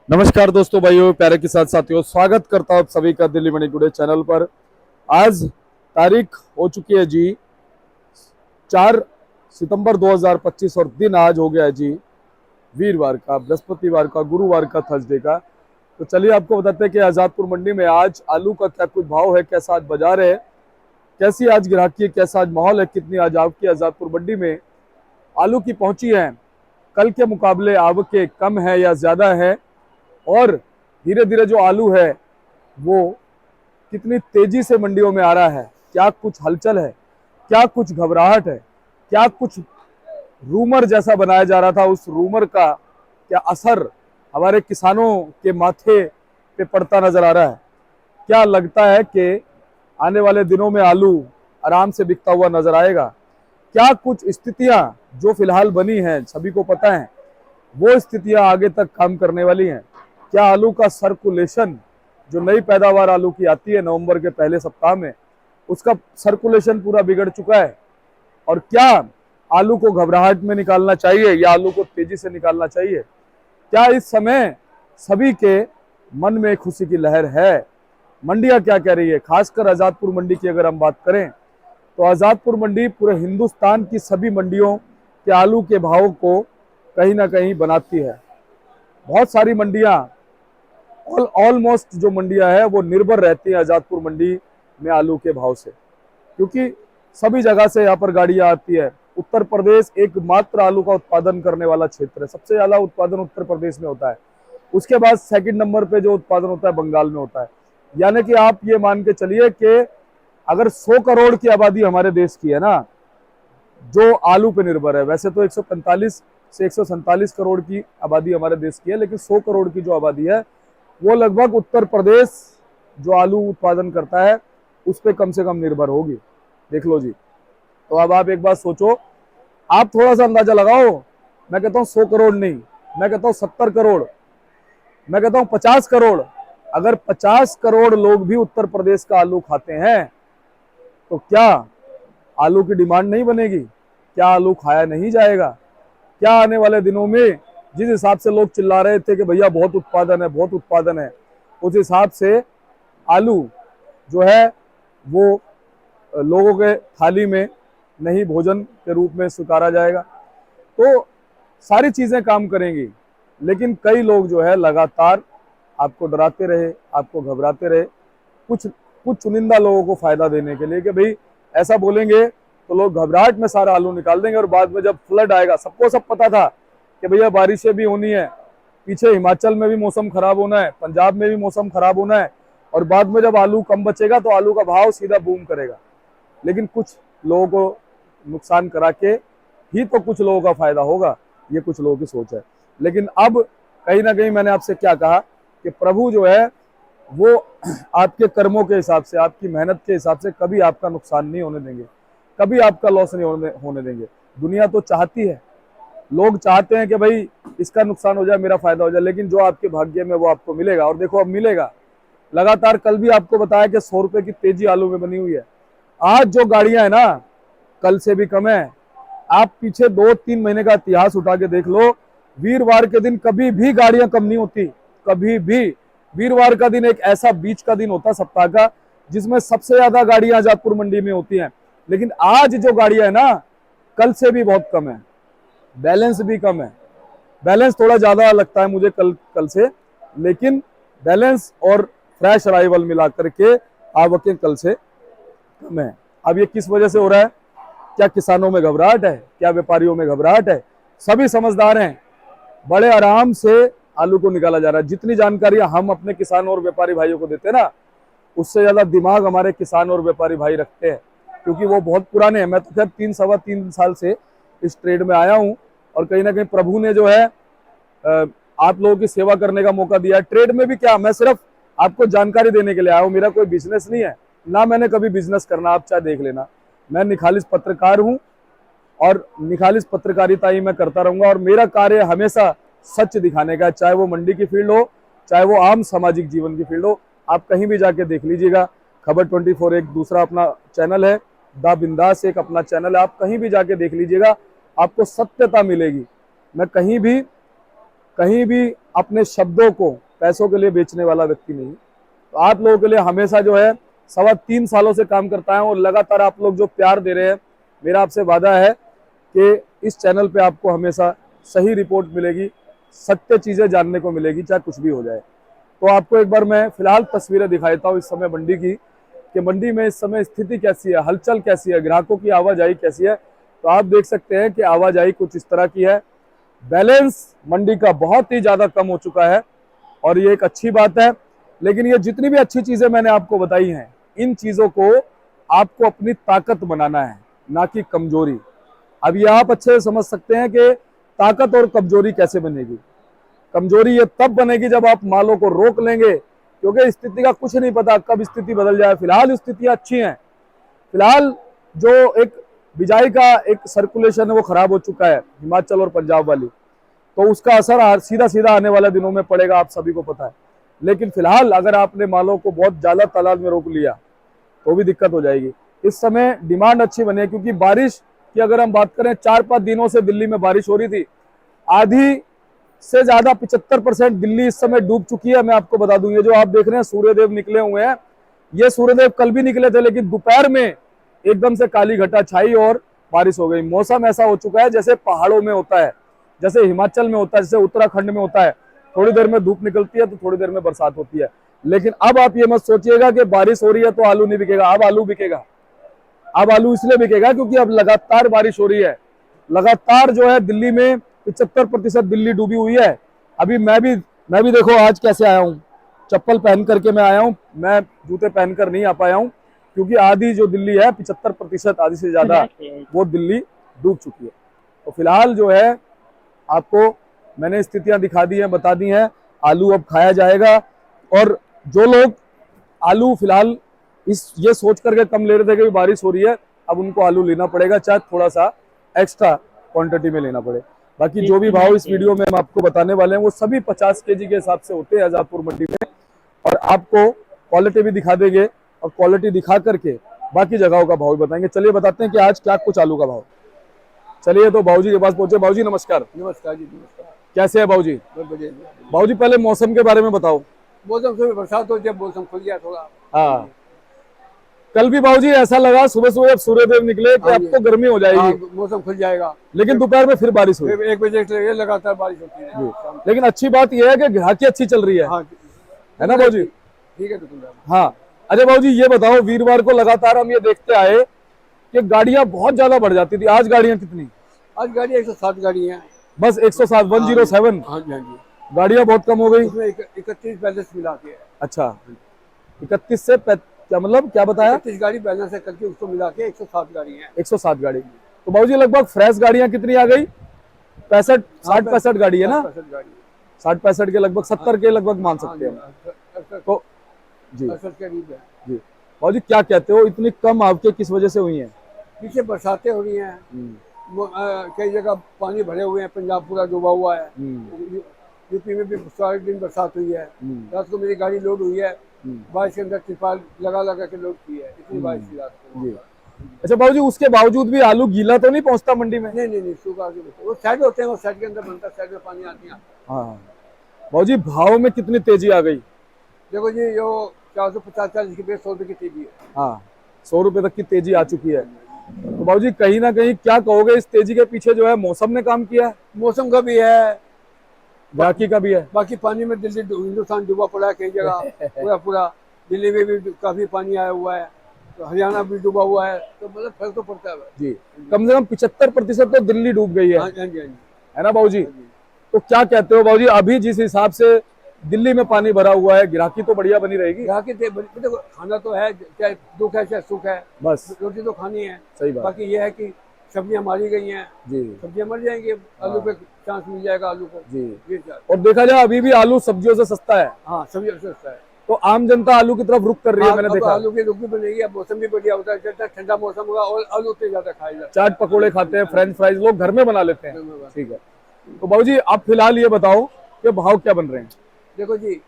नमस्कार दोस्तों, भाइयों, प्यारे के साथ साथियों, स्वागत करता हूं आप सभी का दिल्ली मणि टुडे चैनल पर। आज तारीख हो चुकी है जी 4 सितंबर 2025 और दिन आज हो गया है जी वीरवार का, बृहस्पतिवार का, गुरुवार का, थर्सडे का। तो चलिए आपको बताते हैं कि आजादपुर मंडी में आज आलू का क्या कुछ भाव है, कैसा आज बाजार है, कैसी आज ग्राहकी, कैसा आज माहौल है, कितनी आज आपकी आजादपुर मंडी में आलू की पहुंची है, कल के मुकाबले आवकें कम है या ज्यादा है, और धीरे धीरे जो आलू है वो कितनी तेजी से मंडियों में आ रहा है, क्या कुछ हलचल है, क्या कुछ घबराहट है, क्या कुछ रूमर जैसा बनाया जा रहा था, उस रूमर का क्या असर हमारे किसानों के माथे पे पड़ता नजर आ रहा है। क्या लगता है कि आने वाले दिनों में आलू आराम से बिकता हुआ नजर आएगा? क्या कुछ स्थितियां जो फिलहाल बनी हैं, सभी को पता है, वो स्थितियां आगे तक काम करने वाली हैं? क्या आलू का सर्कुलेशन, जो नई पैदावार आलू की आती है नवंबर के पहले सप्ताह में, उसका सर्कुलेशन पूरा बिगड़ चुका है? और क्या आलू को घबराहट में निकालना चाहिए या आलू को तेजी से निकालना चाहिए? क्या इस समय सभी के मन में खुशी की लहर है? मंडियां क्या कह रही है? खासकर आजादपुर मंडी की अगर हम बात करें तो आजादपुर मंडी पूरे हिंदुस्तान की सभी मंडियों के आलू के भाव को कहीं ना कहीं बनाती है। बहुत सारी मंडियां, ऑलमोस्ट जो मंडियां है वो निर्भर रहती है आजादपुर मंडी में आलू के भाव से, क्योंकि सभी जगह से यहाँ पर गाड़ियां आती है। उत्तर प्रदेश एकमात्र आलू का उत्पादन करने वाला क्षेत्र है, सबसे ज्यादा उत्पादन उत्तर प्रदेश में होता है। उसके बाद सेकंड नंबर पे जो उत्पादन होता है बंगाल में होता है। यानी कि आप ये मान के चलिए कि अगर 100 करोड़ की आबादी हमारे देश की है ना, जो आलू पे निर्भर है, वैसे तो 145 से 147 करोड़ की आबादी हमारे देश की है, लेकिन 100 करोड़ की जो आबादी है वो लगभग उत्तर प्रदेश जो आलू उत्पादन करता है उस पर कम से कम निर्भर होगी। देख लो जी। तो अब आप एक बात सोचो, आप थोड़ा सा अंदाजा लगाओ। मैं कहता हूँ 100 करोड़ नहीं, मैं कहता हूँ 70 करोड़, मैं कहता हूँ 50 करोड़। अगर 50 करोड़ लोग भी उत्तर प्रदेश का आलू खाते हैं तो क्या आलू की डिमांड नहीं बनेगी? क्या आलू खाया नहीं जाएगा? क्या आने वाले दिनों में जिस हिसाब से लोग चिल्ला रहे थे कि भैया बहुत उत्पादन है, बहुत उत्पादन है, उस हिसाब से आलू जो है वो लोगों के थाली में नहीं भोजन के रूप में स्वीकारा जाएगा? तो सारी चीजें काम करेंगी, लेकिन कई लोग जो है लगातार आपको डराते रहे, आपको घबराते रहे, कुछ कुछ चुनिंदा लोगों को फायदा देने के लिए कि भाई ऐसा बोलेंगे तो लोग घबराहट में सारा आलू निकाल देंगे, और बाद में जब फ्लड आएगा, सबको सब पता था कि भैया बारिशें भी होनी है, पीछे हिमाचल में भी मौसम खराब होना है, पंजाब में भी मौसम खराब होना है, और बाद में जब आलू कम बचेगा तो आलू का भाव सीधा बूम करेगा। लेकिन कुछ लोगों को नुकसान करा के ही तो कुछ लोगों का फायदा होगा, ये कुछ लोगों की सोच है। लेकिन अब कहीं ना कहीं मैंने आपसे क्या कहा कि प्रभु जो है वो आपके कर्मों के हिसाब से, आपकी मेहनत के हिसाब से कभी आपका नुकसान नहीं होने देंगे, कभी आपका लॉस नहीं होने देंगे। दुनिया तो चाहती है, लोग चाहते हैं कि भाई इसका नुकसान हो जाए, मेरा फायदा हो जाए, लेकिन जो आपके भाग्य में वो आपको मिलेगा, और देखो अब मिलेगा। लगातार कल भी आपको बताया कि 100 रुपए की तेजी आलू में बनी हुई है। आज जो गाड़ियां है ना, कल से भी कम है। आप पीछे 2-3 महीने का इतिहास उठा के देख लो, वीरवार के दिन कभी भी गाड़ियां कम नहीं होती, कभी भी। वीरवार का दिन एक ऐसा बीच का दिन होता सप्ताह का जिसमें सबसे ज्यादा गाड़ियां आजादपुर मंडी में होती हैं। लेकिन आज जो गाड़ियां है ना, कल से भी बहुत कम है, बैलेंस भी कम है। बैलेंस थोड़ा ज्यादा लगता है मुझे कल से, लेकिन बैलेंस और फ्रेश अराइवल मिला करके आवकें कल से कम है। अब ये किस वजह से हो रहा है? क्या किसानों में घबराहट है? क्या व्यापारियों में घबराहट है? सभी समझदार हैं, बड़े आराम से आलू को निकाला जा रहा है। जितनी जानकारियां हम अपने किसान और व्यापारी भाइयों को देते हैं ना, उससे ज्यादा दिमाग हमारे किसान और व्यापारी भाई रखते हैं, क्योंकि वो बहुत पुराने हैं। मैं तो खैर 3 सवा 3 साल से इस ट्रेड में आया हूँ, और कहीं ना कहीं प्रभु ने जो है आप लोगों की सेवा करने का मौका दिया है। ट्रेड में भी क्या, मैं सिर्फ आपको जानकारी देने के लिए आया हूँ, मेरा कोई बिजनेस नहीं है, ना मैंने कभी बिजनेस करना, आप चाहे देख लेना। मैं निखालिस पत्रकार हूँ, और निखालिस पत्रकारिता ही मैं करता रहूंगा, और मेरा कार्य हमेशा सच दिखाने का है, चाहे वो मंडी की फील्ड हो, चाहे वो आम सामाजिक जीवन की फील्ड हो। आप कहीं भी जाके देख लीजिएगा, खबर 24 एक दूसरा अपना चैनल है, द बिंदास एक अपना चैनल है, आप कहीं भी जाके देख लीजिएगा, आपको सत्यता मिलेगी। मैं कहीं भी अपने शब्दों को पैसों के लिए बेचने वाला व्यक्ति नहीं। तो आप लोगों के लिए हमेशा जो है 3.25 सालों से काम करता है और लगातार आप लोग जो प्यार दे रहे हैं, मेरा आपसे वादा है कि इस चैनल पे आपको हमेशा सही रिपोर्ट मिलेगी, सत्य चीजें जानने को मिलेगी, चाहे कुछ भी हो जाए। तो आपको एक बार मैं फिलहाल तस्वीरें दिखाता हूँ इस समय मंडी की, कि मंडी में इस समय स्थिति कैसी है, हलचल कैसी है, ग्राहकों की आवाजाही कैसी है। तो आप देख सकते हैं कि आवाजाही कुछ इस तरह की है। बैलेंस मंडी का बहुत ही ज्यादा कम हो चुका है और ये एक अच्छी बात है। लेकिन ये जितनी भी अच्छी चीजें मैंने आपको बताई हैं, इन चीजों को आपको अपनी ताकत बनाना है, ना कि कमजोरी। अब ये आप अच्छे से समझ सकते हैं कि ताकत और कमजोरी कैसे बनेगी। कमजोरी ये तब बनेगी जब आप मालों को रोक लेंगे, क्योंकि स्थिति का कुछ नहीं पता कब स्थिति बदल जाए। फिलहाल स्थितियां अच्छी हैं। फिलहाल जो एक बिजाई का एक सर्कुलेशन है वो खराब हो चुका है, हिमाचल और पंजाब वाली, तो उसका असर सीधा सीधा आने वाले दिनों में पड़ेगा, आप सभी को पता है। लेकिन फिलहाल अगर आपने मालों को बहुत ज्यादा तादाद में रोक लिया तो भी दिक्कत हो जाएगी। इस समय डिमांड अच्छी बनी है, क्योंकि बारिश की अगर हम बात करें, 4-5 दिनों से दिल्ली में बारिश हो रही थी। आधी से ज्यादा 75% दिल्ली इस समय डूब चुकी है। मैं आपको बता दूं, ये जो आप देख रहे हैं सूर्यदेव निकले हुए हैं, ये सूर्यदेव कल भी निकले थे, लेकिन दोपहर में एकदम से काली घटा छाई और बारिश हो गई। मौसम ऐसा हो चुका है जैसे पहाड़ों में होता है, जैसे हिमाचल में होता है, जैसे उत्तराखंड में होता है। थोड़ी देर में धूप निकलती है तो थोड़ी देर में बरसात होती है। लेकिन अब आप ये मत सोचिएगा कि बारिश हो रही है तो आलू नहीं बिकेगा। अब आलू बिकेगा। अब आलू इसलिए बिकेगा क्योंकि अब लगातार बारिश हो रही है। लगातार जो है दिल्ली में 75% दिल्ली डूबी हुई है। अभी मैं भी देखो आज कैसे आया हूँ, चप्पल पहन करके मैं आया हूँ। मैं जूते पहनकर नहीं आ पाया हूँ, क्योंकि आधी जो दिल्ली है 75%, आधी से ज्यादा वो दिल्ली डूब चुकी है। तो फिलहाल जो है आपको मैंने स्थितियां दिखा दी हैं, बता दी हैं। आलू अब खाया जाएगा, और जो लोग आलू फिलहाल ये सोच करके कम ले रहे थे कि बारिश हो रही है, अब उनको आलू लेना पड़ेगा, चाहे थोड़ा सा एक्स्ट्रा क्वांटिटी में लेना पड़े। बाकी जो भी भाव इस वीडियो में हम आपको बताने वाले हैं वो सभी 50 केजी के हिसाब से होते हैं आजादपुर मंडी में, और आपको क्वालिटी भी दिखा देंगे, और क्वालिटी दिखा करके बाकी जगहों का भाव भी बताएंगे। चलिए बताते हैं कि आज क्या कुछ आलू का भाव। चलिए तो बाबूजी के पास पहुंचे। बाबूजी नमस्कार। नमस्कार जी, नमस्कार। कैसे है बाबूजी? बाबूजी पहले मौसम के बारे में बताओ। मौसम से बरसात हो, जब मौसम खुल गया थोड़ा। हाँ, कल भी बाबूजी ऐसा लगा सुबह सुबह जब सूर्यदेव निकले कि अब तो गर्मी हो जाएगी। हाँ, मौसम खुल जाएगा, लेकिन दोपहर में फिर बारिश हुई। 1 बजे से लगातार बारिश होती है। लेकिन अच्छी बात यह है कि ग्राहकी अच्छी चल रही है। हाँ, है ना बाबूजी? ठीक है। हाँ, अच्छा बाबूजी ये बताओ, वीरवार को लगातार हम ये देखते आए कि गाड़ियां बहुत ज्यादा बढ़ जाती थी। आज गाड़ियां कितनी? आज गाड़ी 107 गाड़ी है बस 107, 107। हाँ जी, हाँ जी। गाड़ियां बहुत कम हो गई। उसमें 31 बैलेंस मिला के। अच्छा, 31 से क्या मतलब, क्या बताया? 31 गाड़ी बैलेंस है करके, उसको मिला के 107 गाड़ी है। 107 गाड़ी। तो बाबूजी लगभग फ्रेश गाड़ियां कितनी आ गई? 60-65 गाड़ी है ना? 60-65 के लगभग, 70 के लगभग मान सकते हैं। तो जी जी बाबूजी क्या कहते हो, इतनी कम आपके किस वजह से हुई है? पीछे बरसातें हो रही हैं, कई जगह पानी भरे हुए हैं, पंजाब पूरा डूबा हुआ है। यूपी में भी सारे दिन बरसात हुई है। रात को मेरी गाड़ी लोड हुई है, बारिश के अंदर तिरपाल लगा के लोड की है, इतनी बारिश की रात को। अच्छा बाबूजी, उसके बावजूद भी आलू गीला तो नहीं पहुंचता मंडी में? नहीं, सूखा वो साइड होते हैं, वो साइड के अंदर बनता है, साइड में पानी आती है। हाँ बाबूजी, भाव में कितनी तेजी आ गई? देखो जी, जो 450-40 की 100 रुपए की तेजी है। हाँ, 100 रुपए तक की तेजी आ चुकी है। तो बाबूजी कहीं ना कहीं क्या कहोगे, इस तेजी के पीछे जो है मौसम ने काम किया है? मौसम का भी है, बाकी का भी है। बाकी पानी में दिल्ली हिंदुस्तान डूबा पड़ा है, कई जगह पूरा दिल्ली में भी काफी पानी आया हुआ है, तो हरियाणा भी डूबा हुआ है, तो मतलब फर्क तो पड़ता है जी। कम से कम 75% तो दिल्ली डूब गई है। हाँ जी, है ना बाबूजी? तो क्या कहते हो बाबूजी, अभी जिस हिसाब से दिल्ली में पानी भरा हुआ है, ग्राहकी तो बढ़िया बनी रहेगी? ग्राहकी देखो, खाना तो है, चाहे दुख है चाहे सुख है, बस रोटी तो खानी है। सही बात। बाकी ये है कि सब्जियां मारी गई हैं जी, सब्जियां मर जाएंगी, आलू पे चांस मिल जाएगा आलू को जी। और देखा जाए अभी भी आलू सब्जियों से सस्ता है। हाँ, सब्जी सस्ता है, तो आम जनता आलू की तरफ रुख कर रही है। मैंने देखा आलू की रुख भी बनेगी, अब मौसम भी बढ़िया होता है, ठंडा मौसम होगा और आलू उतने ज्यादा खाया जाता है। चाट पकोड़े खाते हैं, फ्रेंच फ्राइज लोग घर में बना लेते हैं। ठीक है, तो बाबूजी आप फिलहाल ये बताओ कि भाव क्या बन रहे हैं? देखो जी,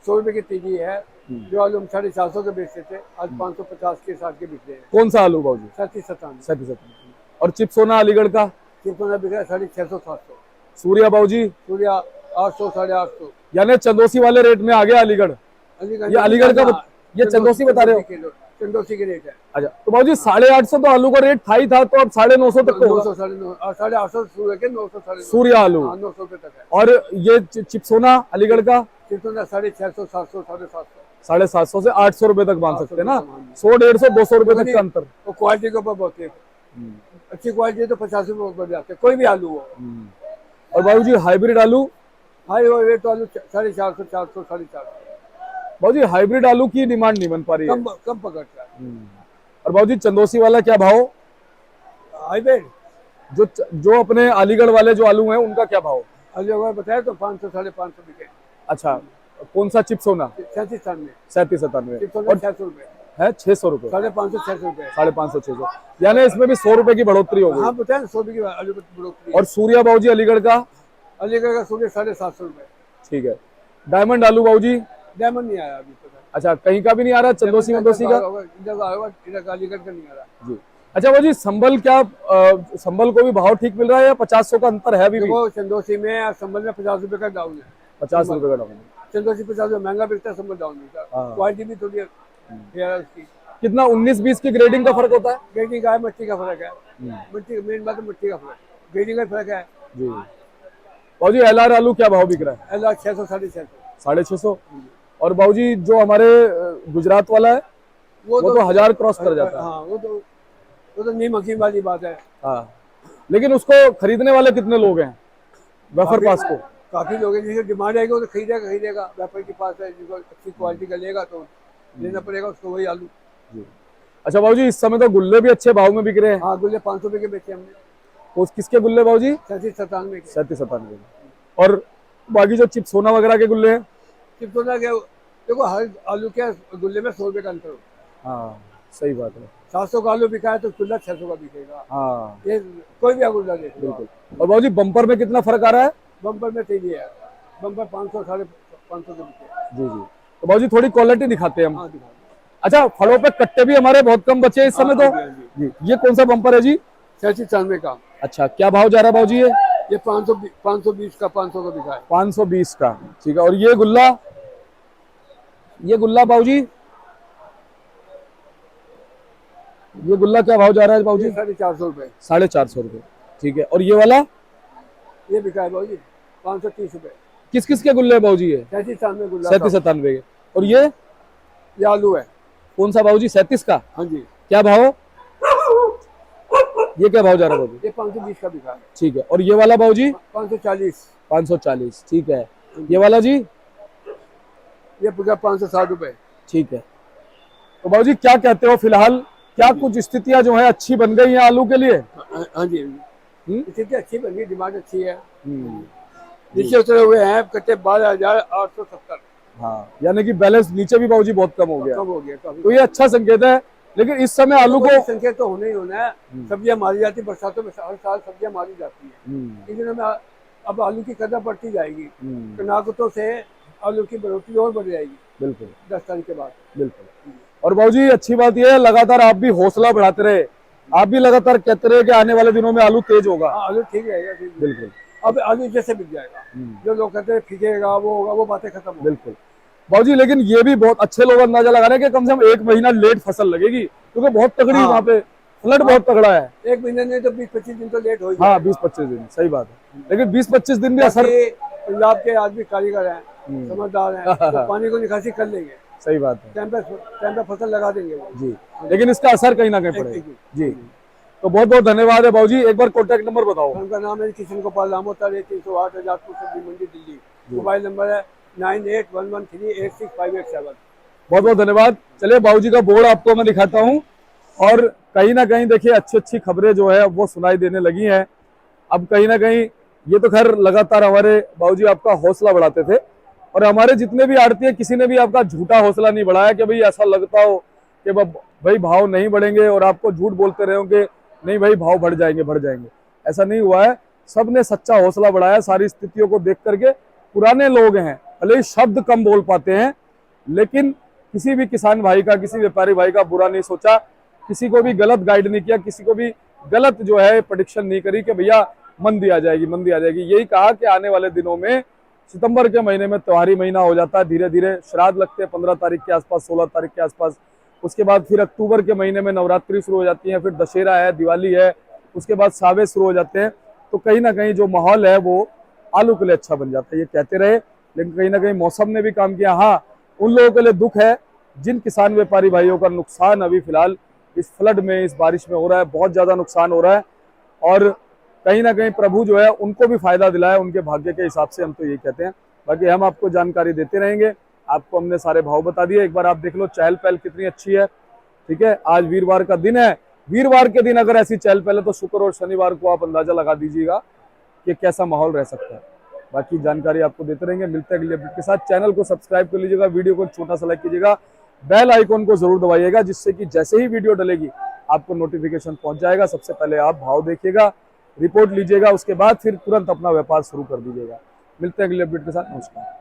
100 रुपए की तेजी है। जो आलू हम 450 के बेचते थे, आज 550 के 60 के बिक रहे हैं। कौन सा आलू बाबूजी? 37-57। और चिप्स सोना अलीगढ़ का चिप्स होना बिक रहा है 650-700। सूर्या बाबूजी? सूर्या 800 850। यानी चंदोसी वाले रेट में आ गया अलीगढ़। ये अलीगढ़ का ये चंदोसी बता रहे हो? चंदोसी के रेट है। अच्छा, तो बाबूजी 850 तो आलू का रेट था ही था, तो अब 950 तक तो होगा। 900 850 शुरू है, 900 950। सूर्य आलू 900 रुपए तक है। और ये चिप्सोना अलीगढ़ का चिप्सोना 650 700 750। 750 से 800 रुपए तक बांध सकते हैं ना। 800 100 150 200 रुपए तक का अंतर। वो क्वालिटी के ऊपर बहुत है। अच्छी क्वालिटी तो 50 रुपए बढ़ जाते हैं, कोई भी आलू हो। और बाबूजी हाइब्रिड आलू? हाई रेट आलू 450 400 450। बाबूजी हाइब्रिड आलू की डिमांड नहीं बन पा रही है, कम पकड़ता है। और बाबूजी चंदोसी वाला क्या भाव? हाईब्रिड जो अपने अलीगढ़ वाले जो आलू हैं उनका क्या भाव? अगर बताया तो 500 550 बिके। अच्छा, कौन सा चिप्सोना? 37 में 37 97 चिप्सोना 600 रुपए है, 600 रुपए, 550 600 रुपए। 550 600, यानी इसमें भी 100 रुपए की बढ़ोतरी हो गई। हाँ बताया 100 रुपए की आलू बढ़ोतरी। और सूर्या बाबूजी अलीगढ़ का? अलीगढ़ का सूर्य 750 रुपए। ठीक है। डायमंड आलू बाबूजी? डायमंड नहीं आया अभी तक। अच्छा, कहीं का भी नहीं आ रहा? चंदोसी मंदोसी का? इधर अलीगढ़ का नहीं आ रहा जी। अच्छा बाबूजी, संभल क्या संभल को भी भाव ठीक मिल रहा है या 50 का अंतर है अभी भी? देखो चंदोसी में और संभल में 50 रुपए का डाउन है। 50 रुपए का डाउन। चंदोसी 50 रुपए महंगा बिकता है, संभल डाउन बिकता है। क्वालिटी भी थोड़ी है उसकी। कितना 19-20 की ग्रेडिंग का फर्क होता है? ग्रेडिंग का है, मिट्टी का फर्क है। मिट्टी मेन बात है, मिट्टी का फर्क, ग्रेडिंग का फर्क है जी। बाबूजी एलआर आलू क्या भाव बिक रहा है? एलआर 600 650 650। और बाबूजी जो हमारे गुजरात वाला है वो तो 1000 क्रॉस कर जाता है। हाँ वो तो नीम हकीम वाली बात है। हाँ, लेकिन उसको खरीदने वाले कितने लोग हैं वेफर पास को? काफी लोग हैं, जिसकी डिमांड आएगी वो तो खरीदेगा। व्यापारी के पास है, जिसको अच्छी क्वालिटी का लेगा तो लेना पड़ेगा उसको वही आलू। अच्छा बाबूजी, इस समय तो गुल्ले भी अच्छे भाव में बिक रहे हैं। हाँ गुल्ले 500 रुपए के बेचे हमने। तो किसके गुल्ले बाबूजी? 37 97 के। 37 97। और बाकी जो चिप्सोना वगैरह के गुल्ले हैं? चिप्सोना के देखो हर आलू के गुल्ले में 100 रुपए का अंतर हो। हाँ सही बात है। 700 का आलू बिका है तो गुल्ला 600 का बिकेगा। हाँ ये कोई भी गुल्ला देख लो। बिल्कुल। और बाबूजी बम्पर में कितना फर्क आ रहा है? बम्पर में तेजी है, बम्पर 500 550 के बिके। जी जी। तो बाबूजी थोड़ी क्वालिटी दिखाते हैं हम। हाँ दिखा दो। अच्छा, फलों पे कट्टे भी हमारे बहुत कम बचे हैं इस समय तो। जी, ये कौन सा बम्पर है जी? 37 96 का। अच्छा, क्या भाव जा रहा है बाबूजी? ये 520 का 500 का बिका है। 520 का, ठीक है। और ये गुल्ला बाबूजी, ये गुल्ला क्या भाव जा रहा है बाबूजी? 450 रुपए। 450 रुपए, ठीक है। और ये वाला? ये बिका है बाबूजी 530 रुपए। किस किस के गुल्ले है बाबूजी? ये 37 97 गुल्ला। 37 97 के। और ये आलू है। कौन सा बाबूजी? 37 का। हाँ जी। क्या भाव? ये क्या भाव जा रहा है बाबूजी? ये 520 का बिका है। ठीक है। और ये वाला बाबूजी? 540। 540, ठीक है। ये वाला जी? ये बिका 560 रुपए। ठीक है। तो बाबूजी क्या कहते हो, फिलहाल क्या कुछ स्थितियां जो है अच्छी बन गई हैं आलू के लिए? हाँ जी, स्थिति अच्छी बन गई, डिमांड अच्छी है। नीचे उतरे हुए हैं कट्टे 12,870। हाँ, यानी कि बैलेंस नीचे भी बाबूजी बहुत कम हो गया। कम हो गया काफी। तो ये अच्छा संकेत है। लेकिन इस समय आलू को संकेत तो होना ही होना है। सब्जियां मारी जाती, बरसातों में हर साल सब्जियां मारी जाती है। इन दिनों में अब आलू की कदर बढ़ती जाएगी। कनाकतों से आलू की बढ़ोतरी और बढ़ जाएगी। बिल्कुल 10 तारीख के बाद। बिल्कुल। और बाबूजी अच्छी बात यह है, लगातार आप भी हौसला बढ़ाते रहे, आप भी लगातार कहते रहे कि आने वाले दिनों में आलू तेज होगा। आलू ठीक रहेगा। बिल्कुल। अब आलू जैसे बिक जाएगा। जो लोग कहते हैं फीकेगा वो होगा, वो बातें खत्म हो। बिल्कुल बाबूजी, लेकिन ये भी बहुत अच्छे लोग अंदाजा लगा रहे हैं कि कम से कम 1 महीना लेट फसल लगेगी, क्योंकि बहुत तगड़ी वहाँ पे फ्लड बहुत तगड़ा है। 1 महीने नहीं तो 20-25 दिन तो लेट हो। हाँ 20-25 दिन, सही बात है। लेकिन 20-25 दिन भी असर। पंजाब के आदमी कारीगर हैं, समझदार हैं, तो पानी को निकासी कर लेंगे। सही बात है। टाइम पे फसल लगा देंगे वो। जी, लेकिन इसका असर कहीं ना कहीं पड़ेगा। जी, तो बहुत बहुत धन्यवाद है बाबूजी। एक बार कॉन्टैक्ट नंबर बताओ। उनका नाम है किशन गोपाल लामोता, 308 आजादपुर सब्जी मंडी दिल्ली। मोबाइल नंबर है 9811386587। बहुत बहुत धन्यवाद। चलिए बाबूजी का बोर्ड आपको मैं दिखाता हूँ। और कहीं ना कहीं देखिए अच्छी अच्छी खबरें जो है वो सुनाई देने लगी हैं। अब कहीं ना कहीं ये तो खैर लगातार हमारे बाबूजी आपका हौसला बढ़ाते थे, और हमारे जितने भी आड़ती है किसी ने भी आपका झूठा हौसला नहीं बढ़ाया कि भाई ऐसा लगता हो कि भाई भाव नहीं बढ़ेंगे और आपको झूठ बोलते रहे कि नहीं भाई भाव बढ़ जाएंगे। ऐसा नहीं हुआ है। सबने सच्चा हौसला बढ़ाया सारी स्थितियों को देख करके। पुराने लोग हैं, भले ही शब्द कम बोल पाते हैं, लेकिन किसी भी किसान भाई का, किसी व्यापारी भाई का बुरा नहीं सोचा, किसी को भी गलत गाइड नहीं किया, किसी को भी गलत जो है प्रेडिक्शन नहीं करी कि भैया मंदी आ जाएगी। यही कहा कि आने वाले दिनों में सितंबर के महीने में त्योहारी महीना हो जाता है, धीरे धीरे श्राद्ध लगते हैं 15 तारीख के आसपास, 16 तारीख के आसपास। उसके बाद फिर अक्टूबर के महीने में नवरात्रि शुरू हो जाती है, फिर दशहरा है, दिवाली है, उसके बाद सावे शुरू हो जाते हैं। तो कहीं ना कहीं जो माहौल है वो आलू के लिए अच्छा बन जाता है, ये कहते रहे, लेकिन कहीं ना कहीं मौसम ने भी काम किया। हाँ, उन लोगों के लिए दुख है जिन किसान व्यापारी भाइयों का नुकसान अभी फिलहाल इस फ्लड में, इस बारिश में हो रहा है, बहुत ज्यादा नुकसान हो रहा है। और कहीं ना कहीं प्रभु जो है उनको भी फायदा दिलाए, उनके भाग्य के हिसाब से, हम तो यही कहते हैं। बाकी हम आपको जानकारी देते रहेंगे। आपको हमने सारे भाव बता दिए, एक बार आप देख लो चहल पहल कितनी अच्छी है। ठीक है, आज वीरवार का दिन है, वीरवार के दिन अगर ऐसी चहल पहल है तो शुक्र और शनिवार को आप अंदाजा लगा दीजिएगा कि कैसा माहौल रह सकता है। बाकी जानकारी आपको देते रहेंगे, मिलते हैं अगले अपडेट के साथ। चैनल को सब्सक्राइब कर लीजिएगा, वीडियो को छोटा सा लाइक कीजिएगा, बेल आइकॉन को जरूर दबाइएगा, जिससे कि जैसे ही वीडियो डलेगी आपको नोटिफिकेशन पहुंच जाएगा। सबसे पहले आप भाव देखिएगा, रिपोर्ट लीजिएगा, उसके बाद फिर तुरंत अपना व्यापार शुरू कर दीजिएगा। मिलते हैं अगले अपडेट के साथ। नमस्कार।